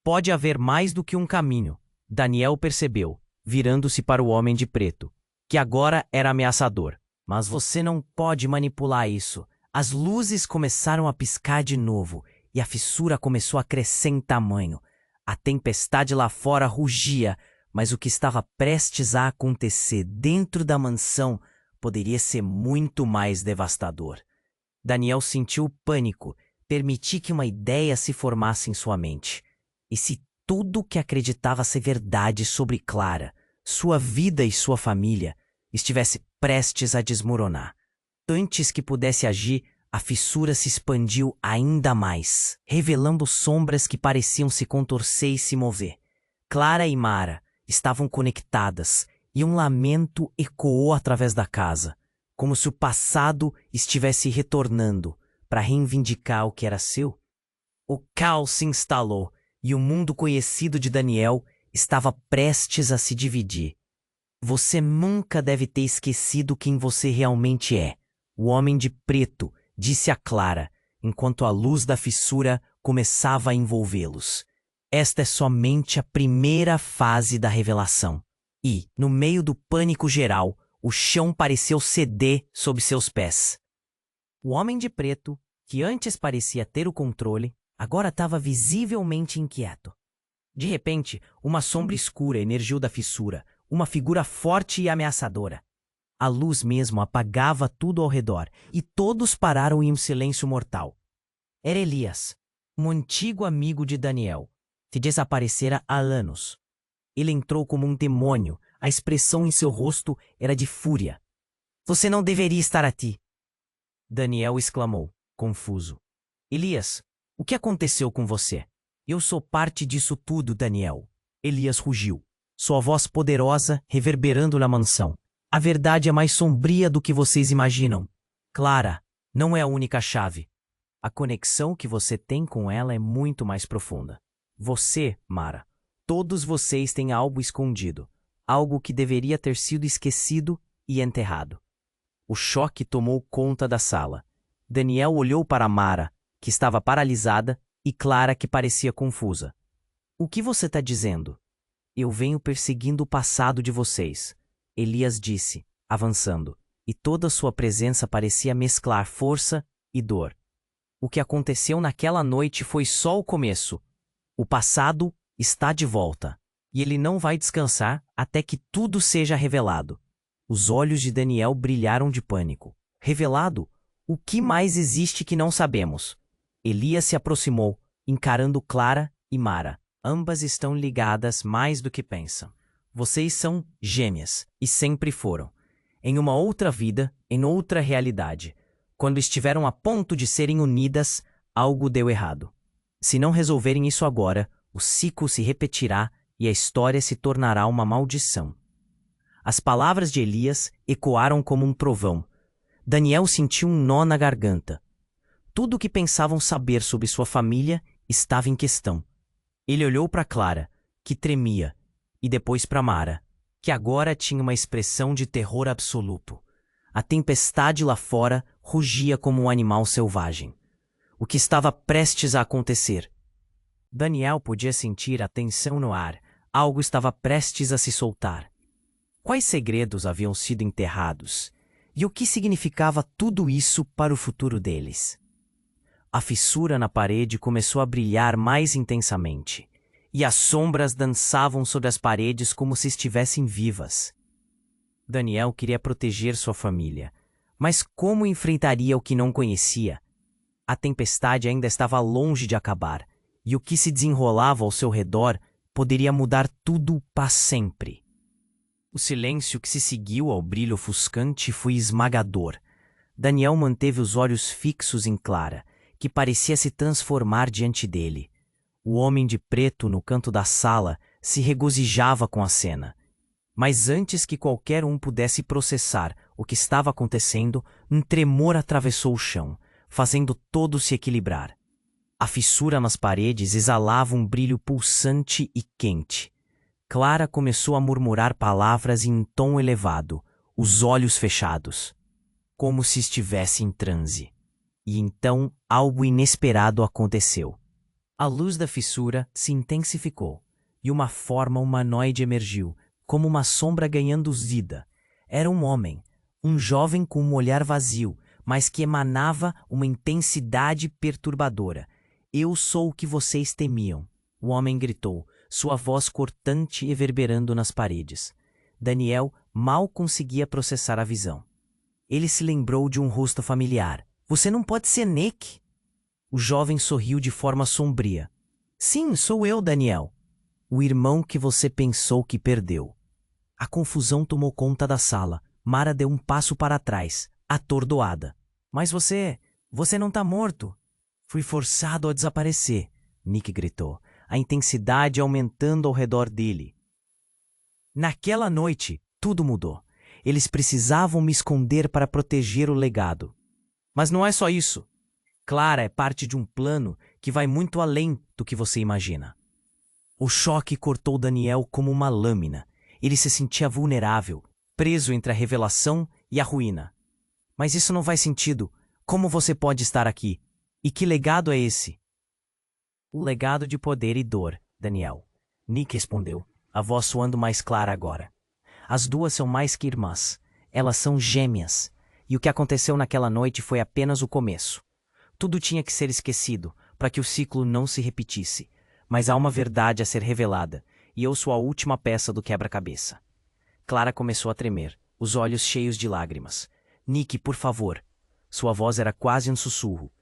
S1: Pode haver mais do que um caminho. Daniel percebeu, virando-se para o homem de preto, que agora era ameaçador. Mas você não pode manipular isso. As luzes começaram a piscar de novo e a fissura começou a crescer em tamanho. A tempestade lá fora rugia, mas o que estava prestes a acontecer dentro da mansão poderia ser muito mais devastador. Daniel sentiu o pânico, permitir que uma ideia se formasse em sua mente. E se tudo o que acreditava ser verdade sobre Clara, sua vida e sua família, estivesse prestes a desmoronar? Antes que pudesse agir, a fissura se expandiu ainda mais, revelando sombras que pareciam se contorcer e se mover. Clara e Mara estavam conectadas, e um lamento ecoou através da casa, como se o passado estivesse retornando para reivindicar o que era seu. O caos se instalou, e o mundo conhecido de Daniel estava prestes a se dividir. Você nunca deve ter esquecido quem você realmente é. O homem de preto disse a Clara, enquanto a luz da fissura começava a envolvê-los. Esta é somente a primeira fase da revelação. E, no meio do pânico geral, o chão pareceu ceder sob seus pés. O homem de preto, que antes parecia ter o controle, agora estava visivelmente inquieto. De repente, uma sombra escura emergiu da fissura, uma figura forte e ameaçadora. A luz mesmo apagava tudo ao redor, e todos pararam em um silêncio mortal. Era Elias, um antigo amigo de Daniel, que desaparecera há anos. Ele entrou como um demônio, a expressão em seu rosto era de fúria. Você não deveria estar aqui! Daniel exclamou, confuso. Elias, o que aconteceu com você? Eu sou parte disso tudo, Daniel. Elias rugiu, sua voz poderosa reverberando na mansão. A verdade é mais sombria do que vocês imaginam. Clara não é a única chave. A conexão que você tem com ela é muito mais profunda. Você, Mara, todos vocês têm algo escondido, algo que deveria ter sido esquecido e enterrado. O choque tomou conta da sala. Daniel olhou para Mara, que estava paralisada, e Clara, que parecia confusa. O que você está dizendo? Eu venho perseguindo o passado de vocês. Elias disse, avançando, e toda sua presença parecia mesclar força e dor. O que aconteceu naquela noite foi só o começo. O passado está de volta, e ele não vai descansar até que tudo seja revelado. Os olhos de Daniel brilharam de pânico. Revelado? O que mais existe que não sabemos? Elias se aproximou, encarando Clara e Mara. Ambas estão ligadas mais do que pensam. Vocês são gêmeas, e sempre foram. Em uma outra vida, em outra realidade, quando estiveram a ponto de serem unidas, algo deu errado. Se não resolverem isso agora, o ciclo se repetirá e a história se tornará uma maldição. As palavras de Elias ecoaram como um trovão. Daniel sentiu um nó na garganta. Tudo o que pensavam saber sobre sua família estava em questão. Ele olhou para Clara, que tremia, e depois para Mara, que agora tinha uma expressão de terror absoluto. A tempestade lá fora rugia como um animal selvagem. O que estava prestes a acontecer? Daniel podia sentir a tensão no ar. Algo estava prestes a se soltar. Quais segredos haviam sido enterrados? E o que significava tudo isso para o futuro deles? A fissura na parede começou a brilhar mais intensamente, e as sombras dançavam sobre as paredes como se estivessem vivas. Daniel queria proteger sua família, mas como enfrentaria o que não conhecia? A tempestade ainda estava longe de acabar, e o que se desenrolava ao seu redor poderia mudar tudo para sempre. O silêncio que se seguiu ao brilho ofuscante foi esmagador. Daniel manteve os olhos fixos em Clara, que parecia se transformar diante dele. O homem de preto no canto da sala se regozijava com a cena. Mas antes que qualquer um pudesse processar o que estava acontecendo, um tremor atravessou o chão, fazendo todos se equilibrar. A fissura nas paredes exalava um brilho pulsante e quente. Clara começou a murmurar palavras em um tom elevado, os olhos fechados, como se estivesse em transe. E então algo inesperado aconteceu. A luz da fissura se intensificou, e uma forma humanoide emergiu, como uma sombra ganhando vida. Era um homem, um jovem com um olhar vazio, mas que emanava uma intensidade perturbadora. "Eu sou o que vocês temiam", o homem gritou, sua voz cortante reverberando nas paredes. Daniel mal conseguia processar a visão. Ele se lembrou de um rosto familiar. "Você não pode ser Nick?" O jovem sorriu de forma sombria. "Sim, sou eu, Daniel. O irmão que você pensou que perdeu." A confusão tomou conta da sala. Mara deu um passo para trás, atordoada. "Mas você não tá morto." "Fui forçado a desaparecer", Nick gritou, a intensidade aumentando ao redor dele. "Naquela noite, tudo mudou. Eles precisavam me esconder para proteger o legado. Mas não é só isso. Clara é parte de um plano que vai muito além do que você imagina." O choque cortou Daniel como uma lâmina. Ele se sentia vulnerável, preso entre a revelação e a ruína. "Mas isso não faz sentido. Como você pode estar aqui? E que legado é esse?" "O legado de poder e dor, Daniel", Nick respondeu, a voz soando mais clara agora. "As duas são mais que irmãs. Elas são gêmeas. E o que aconteceu naquela noite foi apenas o começo. Tudo tinha que ser esquecido, para que o ciclo não se repetisse. Mas há uma verdade a ser revelada, e eu sou a última peça do quebra-cabeça." Clara começou a tremer, os olhos cheios de lágrimas. "Nick, por favor." Sua voz era quase um sussurro.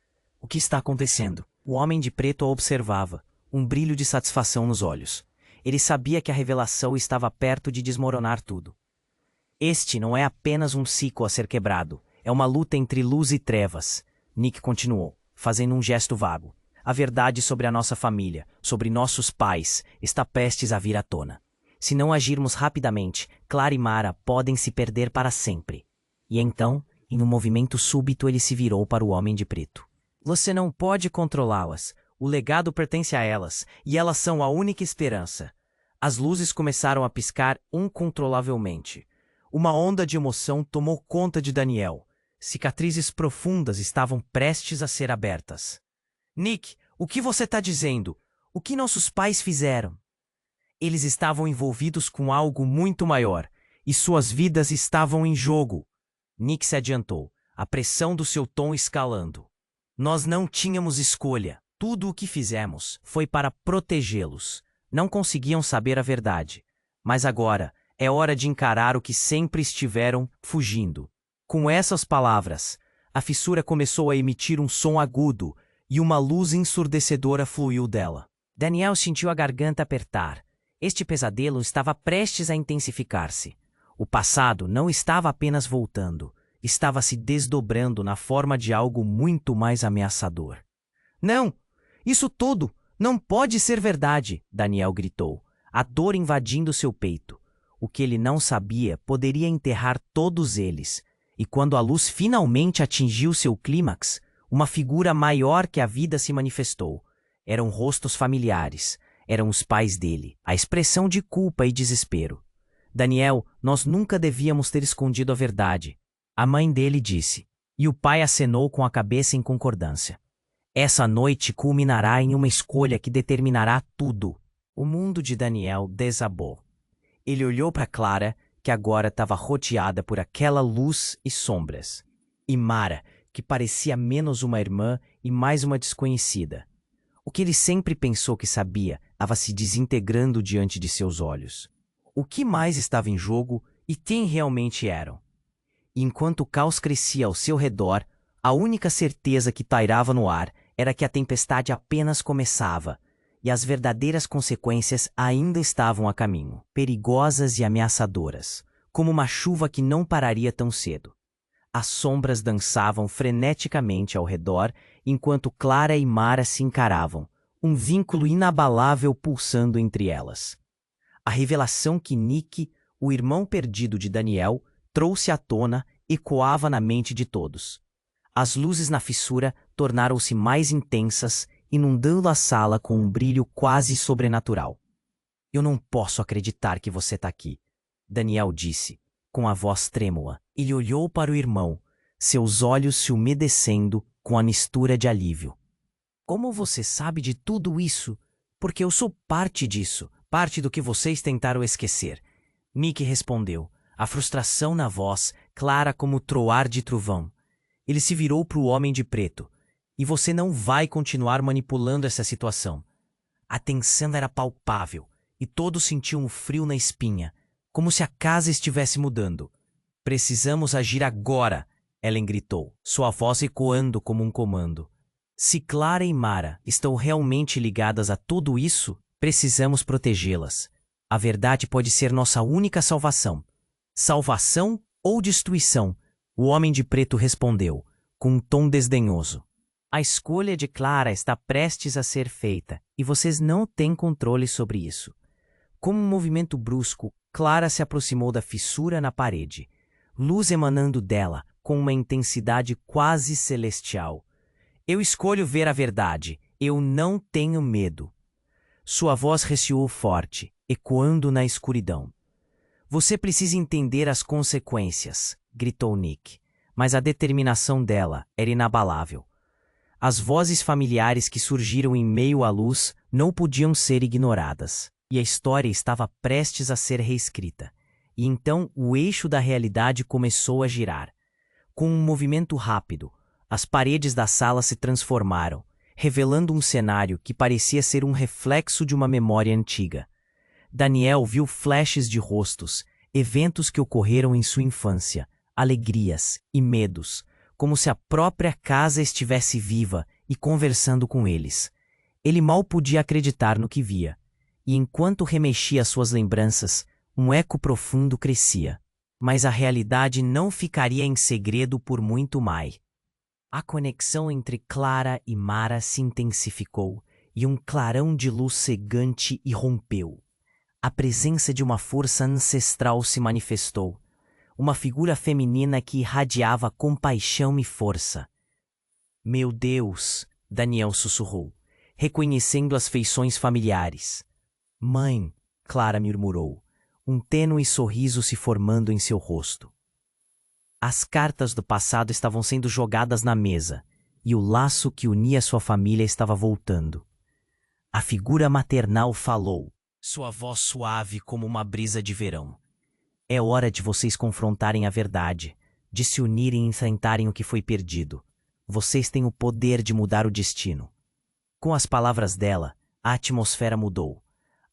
S1: "O que está acontecendo?" O homem de preto a observava, um brilho de satisfação nos olhos. Ele sabia que a revelação estava perto de desmoronar tudo. "Este não é apenas um ciclo a ser quebrado. É uma luta entre luz e trevas." Nick continuou, fazendo um gesto vago. "A verdade sobre a nossa família, sobre nossos pais, está prestes a vir à tona. Se não agirmos rapidamente, Clara e Mara podem se perder para sempre." E então, em um movimento súbito, ele se virou para o homem de preto. "Você não pode controlá-las. O legado pertence a elas, e elas são a única esperança." As luzes começaram a piscar incontrolavelmente. Uma onda de emoção tomou conta de Daniel. Cicatrizes profundas estavam prestes a ser abertas. "Nick, o que você está dizendo? O que nossos pais fizeram?" "Eles estavam envolvidos com algo muito maior, e suas vidas estavam em jogo." Nick se adiantou, a pressão do seu tom escalando. "Nós não tínhamos escolha. Tudo o que fizemos foi para protegê-los. Não conseguiam saber a verdade. Mas agora é hora de encarar o que sempre estiveram fugindo." Com essas palavras, a fissura começou a emitir um som agudo e uma luz ensurdecedora fluiu dela. Daniel sentiu a garganta apertar. Este pesadelo estava prestes a intensificar-se. O passado não estava apenas voltando, estava se desdobrando na forma de algo muito mais ameaçador. "Não! Isso tudo não pode ser verdade!" Daniel gritou, a dor invadindo seu peito. O que ele não sabia poderia enterrar todos eles, e quando a luz finalmente atingiu seu clímax, uma figura maior que a vida se manifestou. Eram rostos familiares, eram os pais dele, a expressão de culpa e desespero. Daniel, nós nunca devíamos ter escondido a verdade, a mãe dele disse, e o pai acenou com a cabeça em concordância. Essa noite culminará em uma escolha que determinará tudo. O mundo de Daniel desabou. Ele olhou para Clara, que agora estava rodeada por aquela luz e sombras, e Mara, que parecia menos uma irmã e mais uma desconhecida. O que ele sempre pensou que sabia estava se desintegrando diante de seus olhos. O que mais estava em jogo e quem realmente eram? E enquanto o caos crescia ao seu redor, a única certeza que pairava no ar era que a tempestade apenas começava, e as verdadeiras consequências ainda estavam a caminho, perigosas e ameaçadoras, como uma chuva que não pararia tão cedo. As sombras dançavam freneticamente ao redor, enquanto Clara e Mara se encaravam, um vínculo inabalável pulsando entre elas. A revelação que Nick, o irmão perdido de Daniel, trouxe à tona ecoava na mente de todos. As luzes na fissura tornaram-se mais intensas, inundando a sala com um brilho quase sobrenatural. Eu não posso acreditar que você está aqui, Daniel disse, com a voz trêmula. Ele olhou para o irmão, seus olhos se umedecendo com a mistura de alívio. Como você sabe de tudo isso? Porque eu sou parte disso, parte do que vocês tentaram esquecer. Nick respondeu, a frustração na voz, clara como o troar de trovão. Ele se virou para o homem de preto. E você não vai continuar manipulando essa situação. A tensão era palpável, e todos sentiam um frio na espinha, como se a casa estivesse mudando. Precisamos agir agora, Ellen gritou, sua voz ecoando como um comando. Se Clara e Mara estão realmente ligadas a tudo isso, precisamos protegê-las. A verdade pode ser nossa única salvação. Salvação ou destruição? O homem de preto respondeu, com um tom desdenhoso. A escolha de Clara está prestes a ser feita, e vocês não têm controle sobre isso. Com um movimento brusco, Clara se aproximou da fissura na parede, luz emanando dela com uma intensidade quase celestial. Eu escolho ver a verdade, eu não tenho medo. Sua voz ressoou forte, ecoando na escuridão. Você precisa entender as consequências, gritou Nick, mas a determinação dela era inabalável. As vozes familiares que surgiram em meio à luz não podiam ser ignoradas, e a história estava prestes a ser reescrita. E então o eixo da realidade começou a girar. Com um movimento rápido, as paredes da sala se transformaram, revelando um cenário que parecia ser um reflexo de uma memória antiga. Daniel viu flashes de rostos, eventos que ocorreram em sua infância, alegrias e medos, como se a própria casa estivesse viva e conversando com eles. Ele mal podia acreditar no que via, e enquanto remexia suas lembranças, um eco profundo crescia. Mas a realidade não ficaria em segredo por muito mais. A conexão entre Clara e Mara se intensificou, e um clarão de luz cegante irrompeu. A presença de uma força ancestral se manifestou, uma figura feminina que irradiava compaixão e força. Meu Deus, Daniel sussurrou, reconhecendo as feições familiares. Mãe, Clara murmurou, um tênue sorriso se formando em seu rosto. As cartas do passado estavam sendo jogadas na mesa, e o laço que unia sua família estava voltando. A figura maternal falou, sua voz suave como uma brisa de verão. É hora de vocês confrontarem a verdade, de se unirem e enfrentarem o que foi perdido. Vocês têm o poder de mudar o destino. Com as palavras dela, a atmosfera mudou.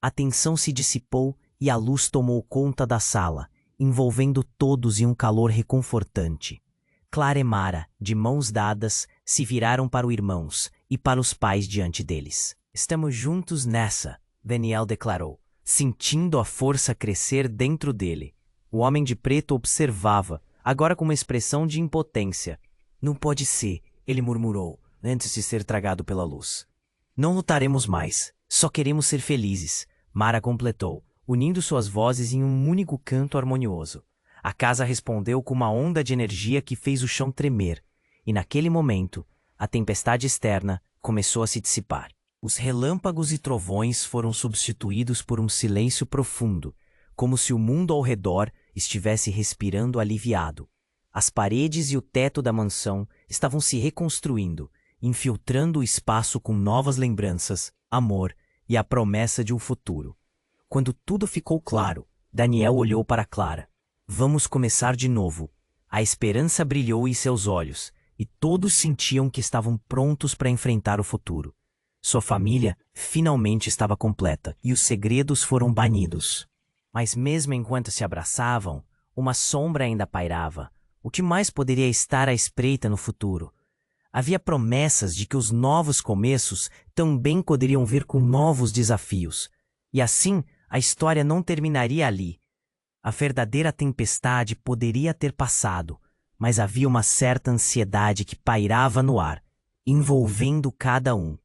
S1: A tensão se dissipou e a luz tomou conta da sala, envolvendo todos em um calor reconfortante. Clara e Mara, de mãos dadas, se viraram para os irmãos e para os pais diante deles. Estamos juntos nessa, Daniel declarou, sentindo a força crescer dentro dele. O homem de preto observava, agora com uma expressão de impotência. Não pode ser, ele murmurou, antes de ser tragado pela luz. Não lutaremos mais, só queremos ser felizes, Mara completou, unindo suas vozes em um único canto harmonioso. A casa respondeu com uma onda de energia que fez o chão tremer, e naquele momento, a tempestade externa começou a se dissipar. Os relâmpagos e trovões foram substituídos por um silêncio profundo, como se o mundo ao redor estivesse respirando aliviado. As paredes e o teto da mansão estavam se reconstruindo, infiltrando o espaço com novas lembranças, amor e a promessa de um futuro. Quando tudo ficou claro, Daniel olhou para Clara. Vamos começar de novo. A esperança brilhou em seus olhos, e todos sentiam que estavam prontos para enfrentar o futuro. Sua família finalmente estava completa, e os segredos foram banidos. Mas mesmo enquanto se abraçavam, uma sombra ainda pairava. O que mais poderia estar à espreita no futuro? Havia promessas de que os novos começos também poderiam vir com novos desafios. E assim, a história não terminaria ali. A verdadeira tempestade poderia ter passado, mas havia uma certa ansiedade que pairava no ar, envolvendo cada um.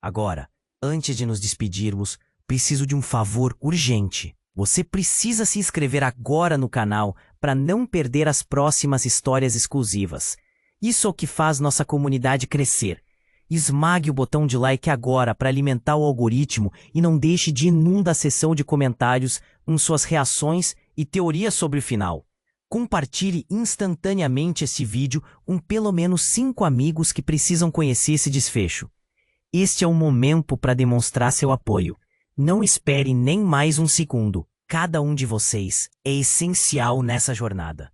S1: Agora, antes de nos despedirmos, preciso de um favor urgente. Você precisa se inscrever agora no canal para não perder as próximas histórias exclusivas. Isso é o que faz nossa comunidade crescer. Esmague o botão de like agora para alimentar o algoritmo e não deixe de inundar a seção de comentários com suas reações e teorias sobre o final. Compartilhe instantaneamente esse vídeo com pelo menos 5 amigos que precisam conhecer esse desfecho. Este é o momento para demonstrar seu apoio. Não espere nem mais um segundo. Cada um de vocês é essencial nessa jornada.